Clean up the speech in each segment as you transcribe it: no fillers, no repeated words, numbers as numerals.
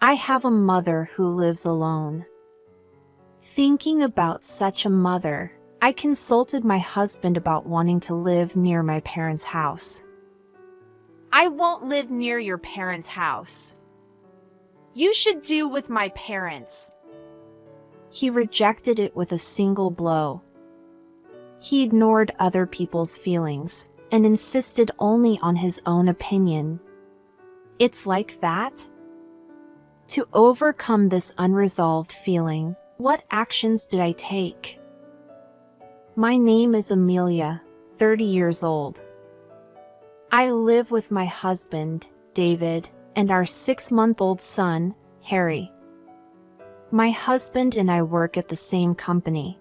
I have a mother who lives alone. Thinking about such a mother, I consulted my husband about wanting to live near my parents' house. I won't live near your parents' house. You should do with my parents. He rejected it with a single blow. He ignored other people's feelings and insisted only on his own opinion. It's like that? To overcome this unresolved feeling, what actions did I take? My name is Amelia, 30 years old. I live with my husband, David, and our 6-month-old son, Harry. My husband and I work at the same company.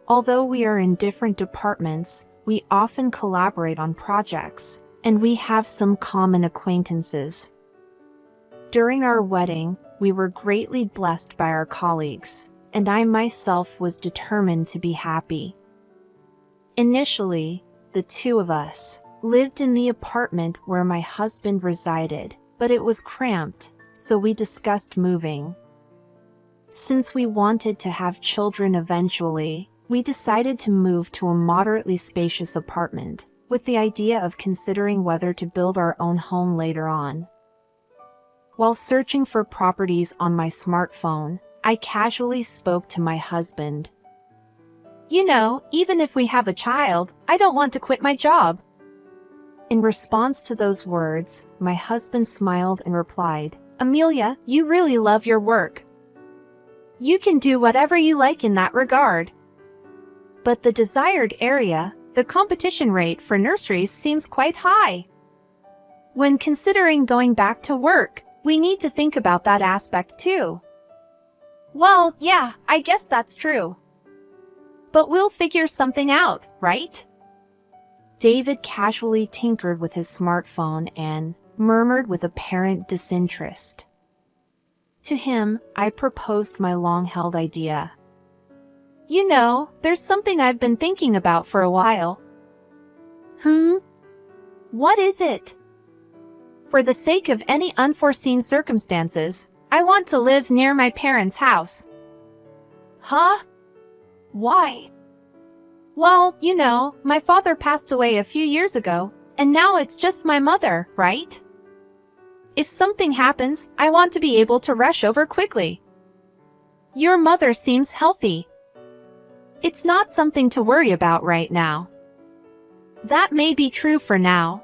Although we are in different departments, we often collaborate on projects, and we have some common acquaintances. During our wedding, we were greatly blessed by our colleagues, and I myself was determined to be happy. Initially, the two of us lived in the apartment where my husband resided, but it was cramped, so we discussed moving. Since we wanted to have children eventually, we decided to move to a moderately spacious apartment, with the idea of considering whether to build our own home later on. While searching for properties on my smartphone, I casually spoke to my husband. You know, even if we have a child, I don't want to quit my job. In response to those words, my husband smiled and replied, Amelia, you really love your work. You can do whatever you like in that regard. But the desired area, the competition rate for nurseries seems quite high. When considering going back to work, we need to think about that aspect too. Well, yeah, I guess that's true. But we'll figure something out, right? David casually tinkered with his smartphone and murmured with apparent disinterest. To him, I proposed my long-held idea. You know, there's something I've been thinking about for a while. What is it? For the sake of any unforeseen circumstances, I want to live near my parents' house. Huh? Why? Well, you know, my father passed away a few years ago, and now it's just my mother, right? If something happens, I want to be able to rush over quickly. Your mother seems healthy. It's not something to worry about right now. That may be true for now.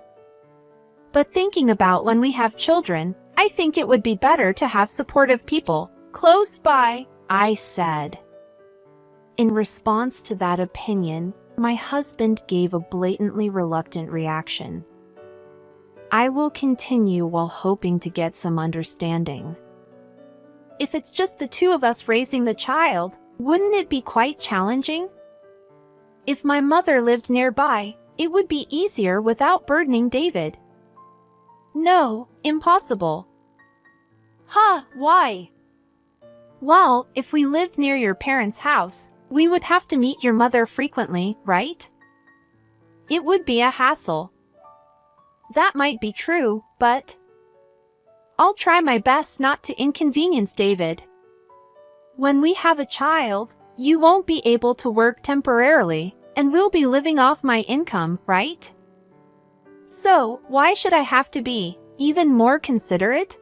But thinking about when we have children, I think it would be better to have supportive people close by, I said. In response to that opinion, my husband gave a blatantly reluctant reaction. I will continue while hoping to get some understanding. If it's just the two of us raising the child, wouldn't it be quite challenging? If my mother lived nearby, it would be easier without burdening David. No, impossible. Huh, why? Well, if we lived near your parents' house, we would have to meet your mother frequently, right? It would be a hassle. That might be true, but I'll try my best not to inconvenience David. When we have a child, you won't be able to work temporarily, and we'll be living off my income, right? So, why should I have to be even more considerate?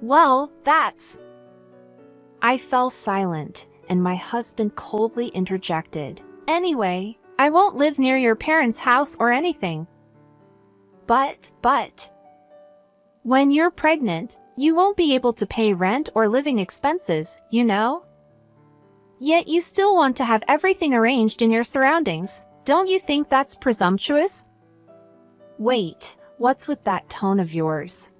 Well, that's... I fell silent, and my husband coldly interjected. Anyway, I won't live near your parents' house or anything. But... When you're pregnant, you won't be able to pay rent or living expenses, you know? Yet you still want to have everything arranged in your surroundings. Don't you think that's presumptuous? Wait, what's with that tone of yours?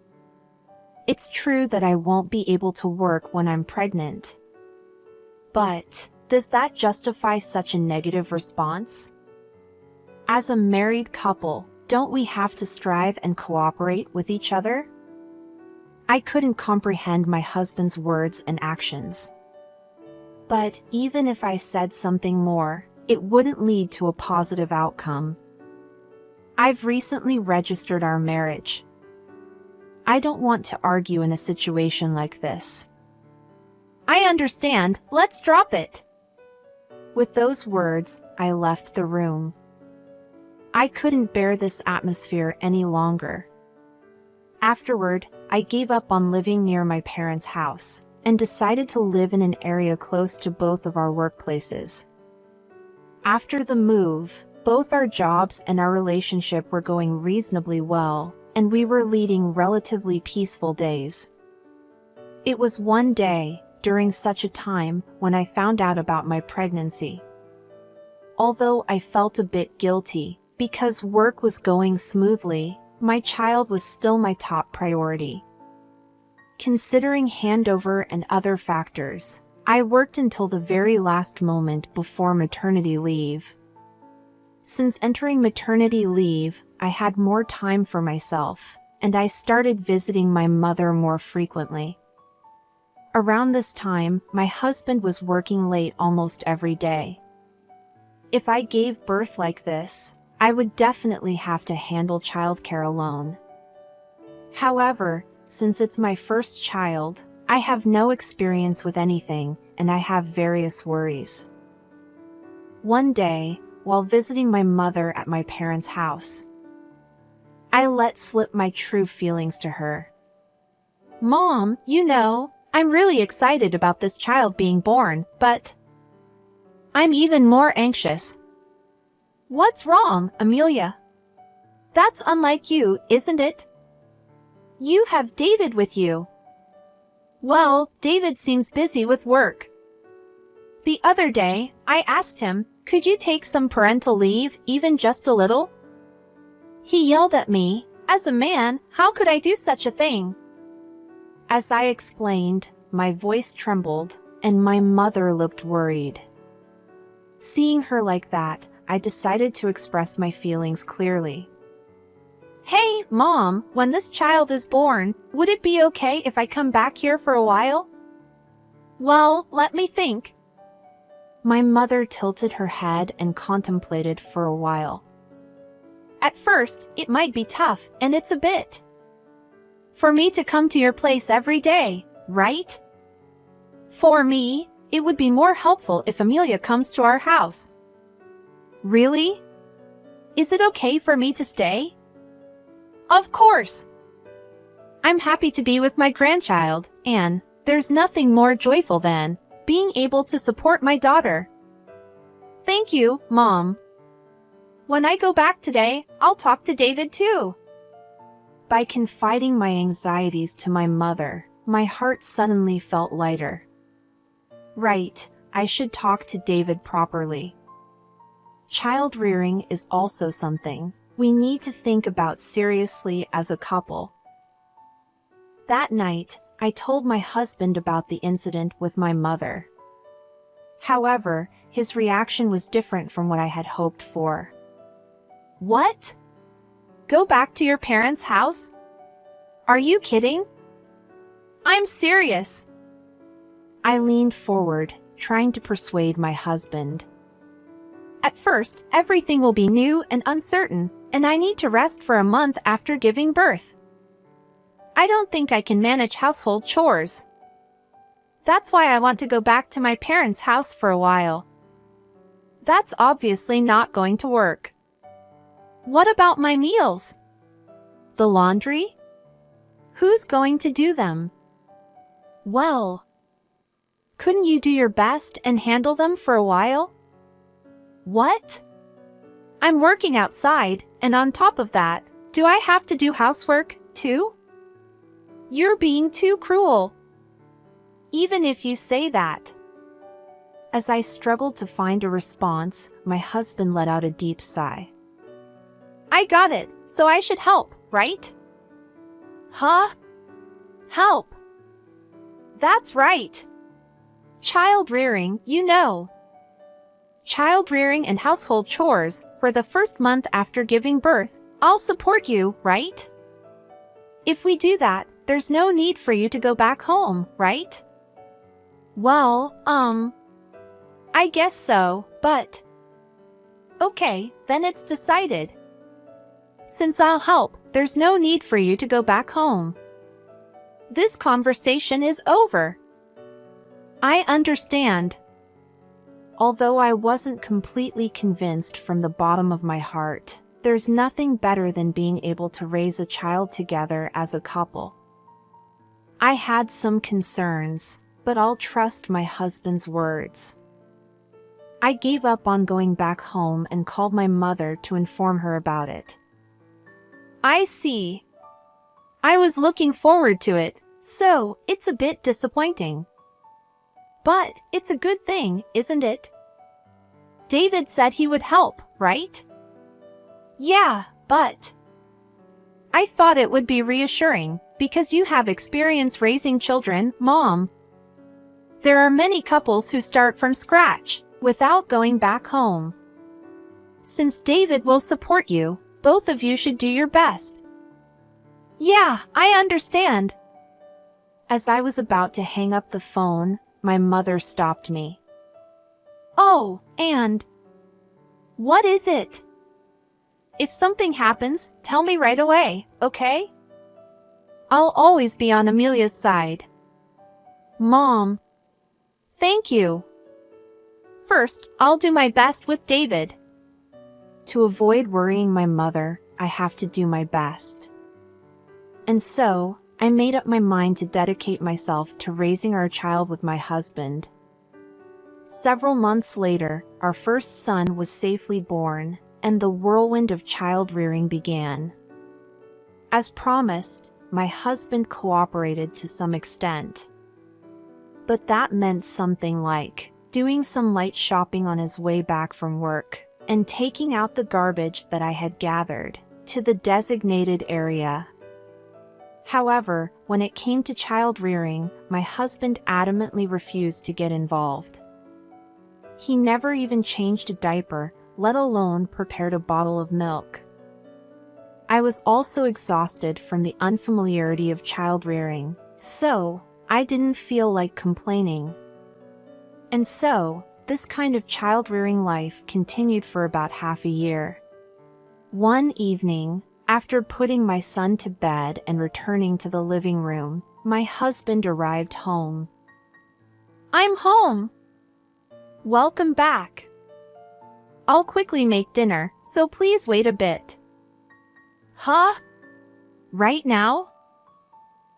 It's true that I won't be able to work when I'm pregnant. But does that justify such a negative response? As a married couple, don't we have to strive and cooperate with each other? I couldn't comprehend my husband's words and actions. But even if I said something more, it wouldn't lead to a positive outcome. I've recently registered our marriage. I don't want to argue in a situation like this. I understand, let's drop it. With those words, I left the room. I couldn't bear this atmosphere any longer. Afterward, I gave up on living near my parents' house and decided to live in an area close to both of our workplaces. After the move, both our jobs and our relationship were going reasonably well, and we were leading relatively peaceful days. It was one day, during such a time, when I found out about my pregnancy. Although I felt a bit guilty, because work was going smoothly, my child was still my top priority. Considering handover and other factors, I worked until the very last moment before maternity leave. Since entering maternity leave, I had more time for myself, and I started visiting my mother more frequently. Around this time, my husband was working late almost every day. If I gave birth like this, I would definitely have to handle childcare alone. However, since it's my first child, I have no experience with anything, and I have various worries. One day, while visiting my mother at my parents' house, I let slip my true feelings to her. Mom, I'm really excited about this child being born, but I'm even more anxious. What's wrong, Amelia? That's unlike you, isn't it? You have David with you. Well, David seems busy with work. The other day, I asked him, could you take some parental leave, even just a little? He yelled at me, as a man, how could I do such a thing? As I explained, my voice trembled, and my mother looked worried. Seeing her like that, I decided to express my feelings clearly. Hey, Mom, when this child is born, would it be okay if I come back here for a while? Well, let me think. My mother tilted her head and contemplated for a while. At first, it might be tough, and it's a bit for me to come to your place every day, right? For me, it would be more helpful if Amelia comes to our house. Really? Is it okay for me to stay? Of course! I'm happy to be with my grandchild, and there's nothing more joyful than being able to support my daughter. Thank you, Mom. When I go back today, I'll talk to David too. By confiding my anxieties to my mother, my heart suddenly felt lighter. Right, I should talk to David properly. Child rearing is also something we need to think about seriously as a couple. That night, I told my husband about the incident with my mother. However, his reaction was different from what I had hoped for. What? Go back to your parents' house? Are you kidding? I'm serious. I leaned forward, trying to persuade my husband. At first, everything will be new and uncertain, and I need to rest for a month after giving birth. I don't think I can manage household chores. That's why I want to go back to my parents' house for a while. That's obviously not going to work. What about my meals? The laundry? Who's going to do them? Well, couldn't you do your best and handle them for a while? What? I'm working outside, and on top of that, do I have to do housework, too? You're being too cruel. Even if you say that. As I struggled to find a response, my husband let out a deep sigh. I got it, so I should help, right? Huh? Help. That's right. Child rearing, Child rearing and household chores for the first month after giving birth. I'll support you, right? If we do that, there's no need for you to go back home, right? Well, I guess so, but... Okay, then it's decided. Since I'll help, there's no need for you to go back home. This conversation is over. I understand. Although I wasn't completely convinced from the bottom of my heart, there's nothing better than being able to raise a child together as a couple. I had some concerns, but I'll trust my husband's words. I gave up on going back home and called my mother to inform her about it. I see. I was looking forward to it, so it's a bit disappointing. But it's a good thing, isn't it? David said he would help, right? Yeah, but I thought it would be reassuring, because you have experience raising children, Mom. There are many couples who start from scratch, without going back home. Since David will support you, both of you should do your best. Yeah, I understand. As I was about to hang up the phone, my mother stopped me. Oh, and what is it? If something happens, tell me right away, okay? I'll always be on Amelia's side. Mom. Thank you. First, I'll do my best with David. To avoid worrying my mother, I have to do my best. And so, I made up my mind to dedicate myself to raising our child with my husband. Several months later, our first son was safely born, and the whirlwind of child-rearing began. As promised, my husband cooperated to some extent. But that meant something like doing some light shopping on his way back from work, and taking out the garbage that I had gathered to the designated area. However, when it came to child rearing, my husband adamantly refused to get involved. He never even changed a diaper, let alone prepared a bottle of milk. I was also exhausted from the unfamiliarity of child rearing, so I didn't feel like complaining. And so, this kind of child-rearing life continued for about half a year. One evening, after putting my son to bed and returning to the living room, my husband arrived home. I'm home! Welcome back. I'll quickly make dinner, so please wait a bit. Huh? Right now?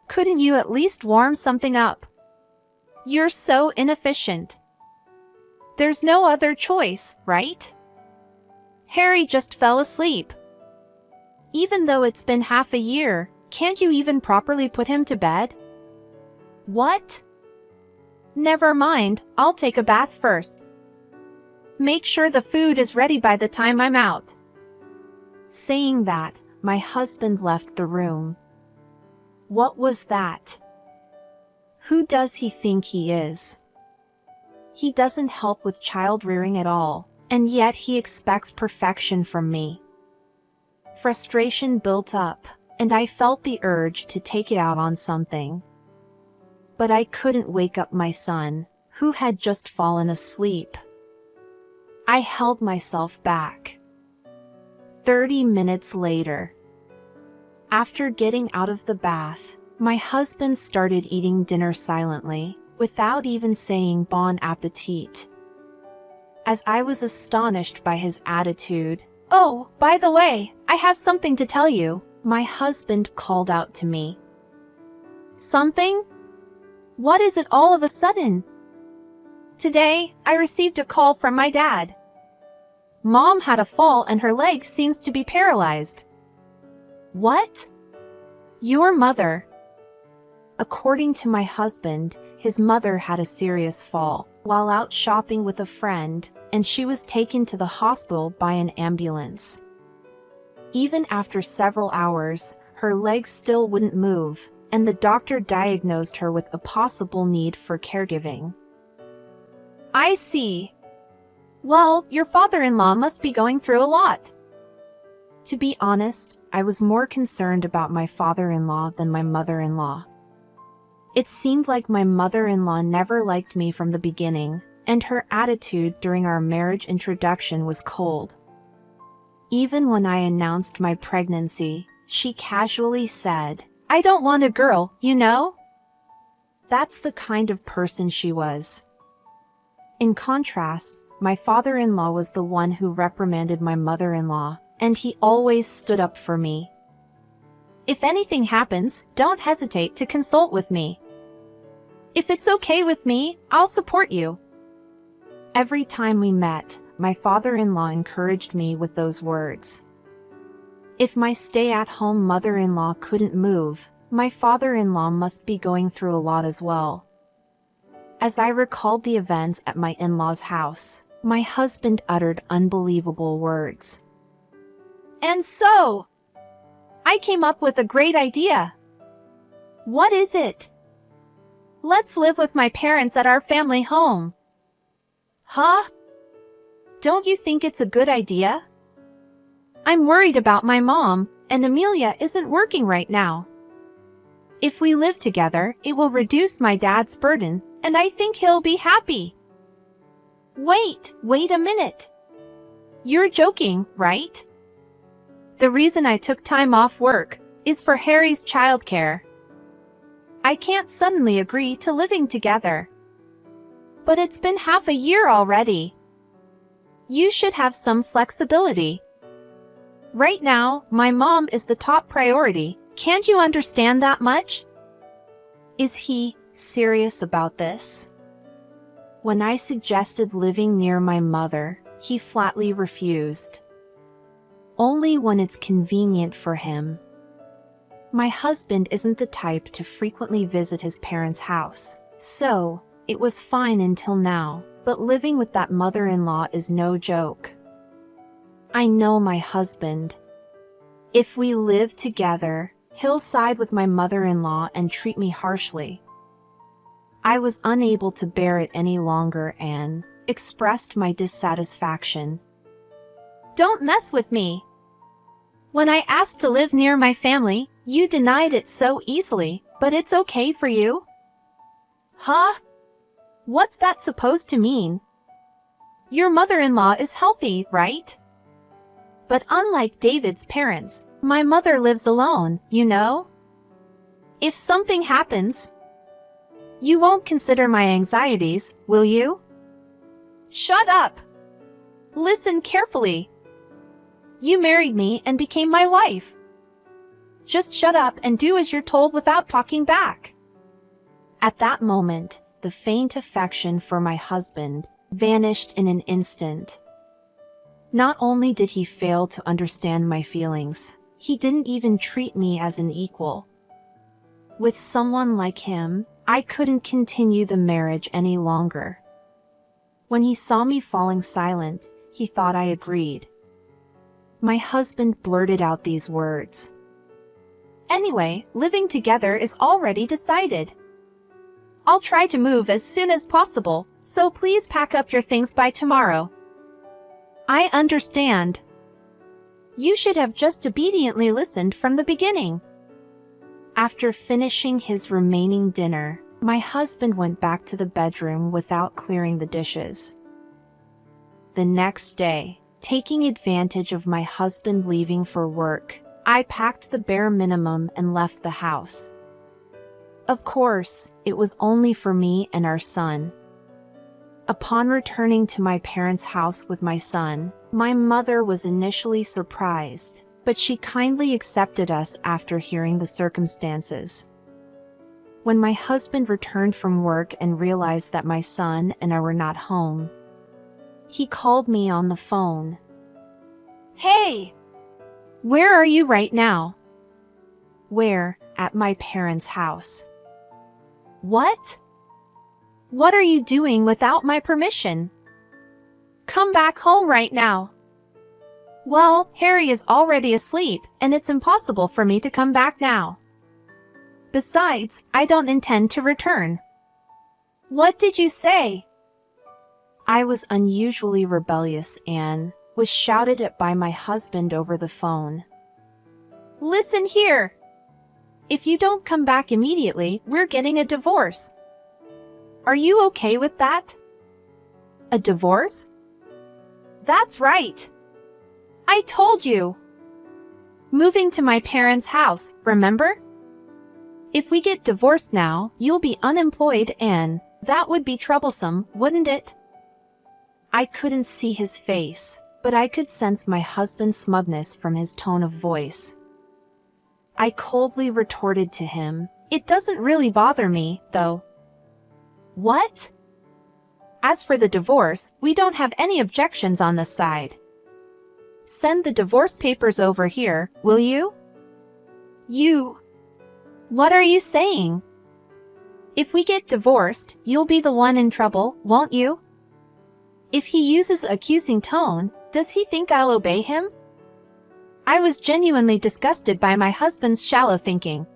Couldn't you at least warm something up? You're so inefficient. There's no other choice, right? Harry just fell asleep. Even though it's been half a year, can't you even properly put him to bed? What? Never mind, I'll take a bath first. Make sure the food is ready by the time I'm out. Saying that, my husband left the room. What was that? Who does he think he is? He doesn't help with child rearing at all, and yet he expects perfection from me. Frustration built up, and I felt the urge to take it out on something. But I couldn't wake up my son, who had just fallen asleep. I held myself back. 30 minutes later. After getting out of the bath, my husband started eating dinner silently, without even saying bon appetit. As I was astonished by his attitude, "Oh, by the way, I have something to tell you," my husband called out to me. Something? What is it all of a sudden? Today, I received a call from my dad. Mom had a fall and her leg seems to be paralyzed. What? Your mother. According to my husband, his mother had a serious fall while out shopping with a friend, and she was taken to the hospital by an ambulance. Even after several hours, her legs still wouldn't move, and the doctor diagnosed her with a possible need for caregiving. I see. Well, your father-in-law must be going through a lot. To be honest, I was more concerned about my father-in-law than my mother-in-law. It seemed like my mother-in-law never liked me from the beginning, and her attitude during our marriage introduction was cold. Even when I announced my pregnancy, she casually said, "I don't want a girl, you know?" That's the kind of person she was. In contrast, my father-in-law was the one who reprimanded my mother-in-law, and he always stood up for me. If anything happens, don't hesitate to consult with me. If it's okay with me, I'll support you. Every time we met, my father-in-law encouraged me with those words. If my stay-at-home mother-in-law couldn't move, my father-in-law must be going through a lot as well. As I recalled the events at my in-laws' house, my husband uttered unbelievable words. And so, I came up with a great idea. What is it? Let's live with my parents at our family home. Huh? Don't you think it's a good idea? I'm worried about my mom, and Amelia isn't working right now. If we live together, it will reduce my dad's burden, and I think he'll be happy. Wait a minute. You're joking, right? The reason I took time off work is for Harry's childcare. I can't suddenly agree to living together. But it's been half a year already. You should have some flexibility. Right now, my mom is the top priority. Can't you understand that much? Is he serious about this? When I suggested living near my mother, he flatly refused. Only when it's convenient for him. My husband isn't the type to frequently visit his parents' house, so it was fine until now, but living with that mother-in-law is no joke. I know my husband. If we live together, he'll side with my mother-in-law and treat me harshly. I was unable to bear it any longer and expressed my dissatisfaction. Don't mess with me. When I asked to live near my family, you denied it so easily, but it's okay for you? Huh? What's that supposed to mean? Your mother-in-law is healthy, right? But unlike David's parents, my mother lives alone, you know? If something happens, you won't consider my anxieties, will you? Shut up! Listen carefully. You married me and became my wife. Just shut up and do as you're told without talking back. At that moment, the faint affection for my husband vanished in an instant. Not only did he fail to understand my feelings, he didn't even treat me as an equal. With someone like him, I couldn't continue the marriage any longer. When he saw me falling silent, he thought I agreed. My husband blurted out these words. Anyway, living together is already decided. I'll try to move as soon as possible, so please pack up your things by tomorrow. I understand. You should have just obediently listened from the beginning. After finishing his remaining dinner, my husband went back to the bedroom without clearing the dishes. The next day, taking advantage of my husband leaving for work, I packed the bare minimum and left the house. Of course, it was only for me and our son. Upon returning to my parents' house with my son, my mother was initially surprised, but she kindly accepted us after hearing the circumstances. When my husband returned from work and realized that my son and I were not home, he called me on the phone. Hey! Where are you right now? Where? At my parents' house. What? What are you doing without my permission? Come back home right now. Well, Harry is already asleep, and it's impossible for me to come back now. Besides, I don't intend to return. What did you say? I was unusually rebellious and was shouted at by my husband over the phone. Listen here. If you don't come back immediately, we're getting a divorce. Are you okay with that? A divorce? That's right. I told you. Moving to my parents' house, remember? If we get divorced now, you'll be unemployed and that would be troublesome, wouldn't it? I couldn't see his face, but I could sense my husband's smugness from his tone of voice. I coldly retorted to him, "It doesn't really bother me, though." "What?" "As for the divorce, we don't have any objections on this side." "Send the divorce papers over here, will you?" What are you saying?" "If we get divorced, you'll be the one in trouble, won't you?" If he uses accusing tone, does he think I'll obey him? I was genuinely disgusted by my husband's shallow thinking.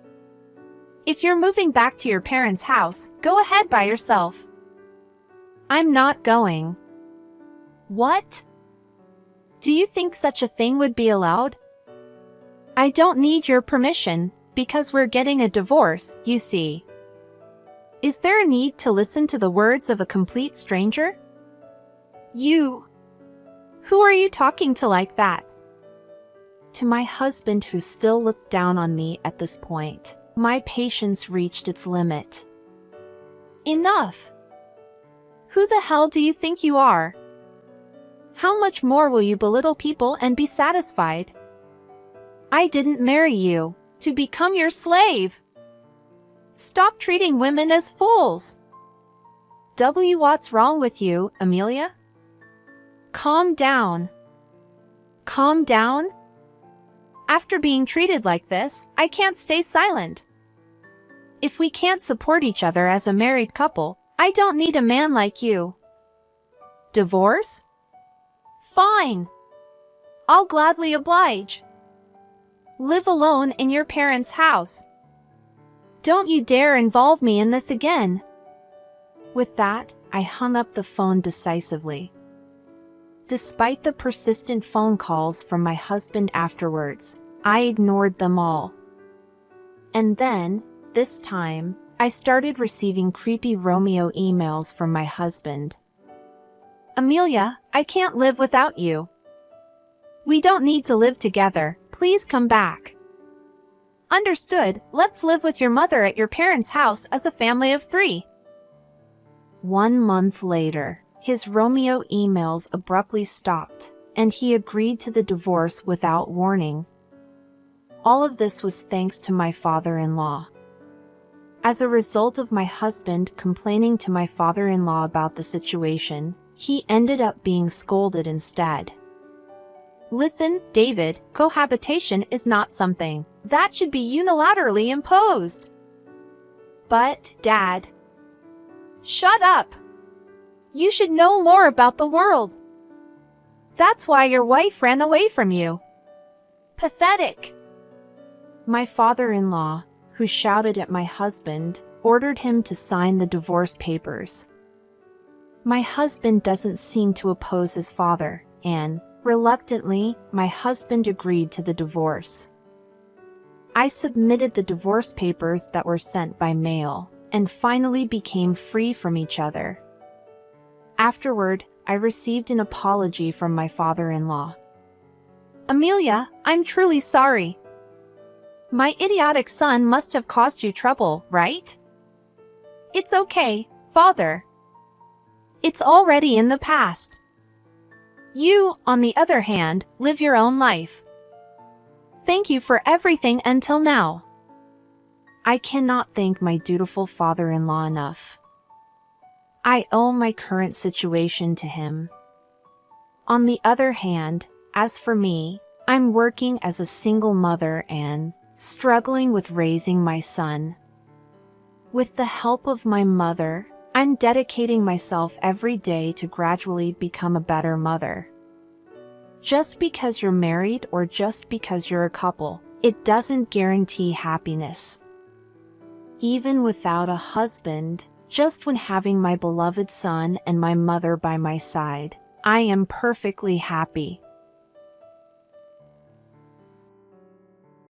"If you're moving back to your parents' house, go ahead by yourself." "I'm not going." "What? Do you think such a thing would be allowed?" "I don't need your permission, because we're getting a divorce, you see." Is there a need to listen to the words of a complete stranger? Who are you talking to like that?" To my husband, who still looked down on me at this point, my patience reached its limit. "Enough! Who the hell do you think you are? How much more will you belittle people and be satisfied? I didn't marry you to become your slave. Stop treating women as fools." What's wrong with you, Amelia? Calm down. Calm down? After being treated like this, I can't stay silent. If we can't support each other as a married couple, I don't need a man like you. Divorce? Fine. I'll gladly oblige. Live alone in your parents' house. Don't you dare involve me in this again. With that, I hung up the phone decisively. Despite the persistent phone calls from my husband afterwards, I ignored them all. And then, this time, I started receiving creepy Romeo emails from my husband. "Amelia, I can't live without you. We don't need to live together, please come back." "Understood, let's live with your mother at your parents' house as a family of 3. 1 month later, his Romeo emails abruptly stopped, and he agreed to the divorce without warning. All of this was thanks to my father-in-law. As a result of my husband complaining to my father-in-law about the situation, he ended up being scolded instead. Listen, David, cohabitation is not something that should be unilaterally imposed. But, Dad. Shut up! You should know more about the world. That's why your wife ran away from you. Pathetic. My father-in-law, who shouted at my husband, ordered him to sign the divorce papers. My husband doesn't seem to oppose his father, and, reluctantly, my husband agreed to the divorce. I submitted the divorce papers that were sent by mail, and finally became free from each other. Afterward, I received an apology from my father-in-law. Amelia, I'm truly sorry. My idiotic son must have caused you trouble, right? It's okay, Father. It's already in the past. You, on the other hand, live your own life. Thank you for everything until now. I cannot thank my dutiful father-in-law enough. I owe my current situation to him. On the other hand, as for me, I'm working as a single mother and struggling with raising my son. With the help of my mother, I'm dedicating myself every day to gradually become a better mother. Just because you're married or just because you're a couple, it doesn't guarantee happiness. Even without a husband, just when having my beloved son and my mother by my side, I am perfectly happy.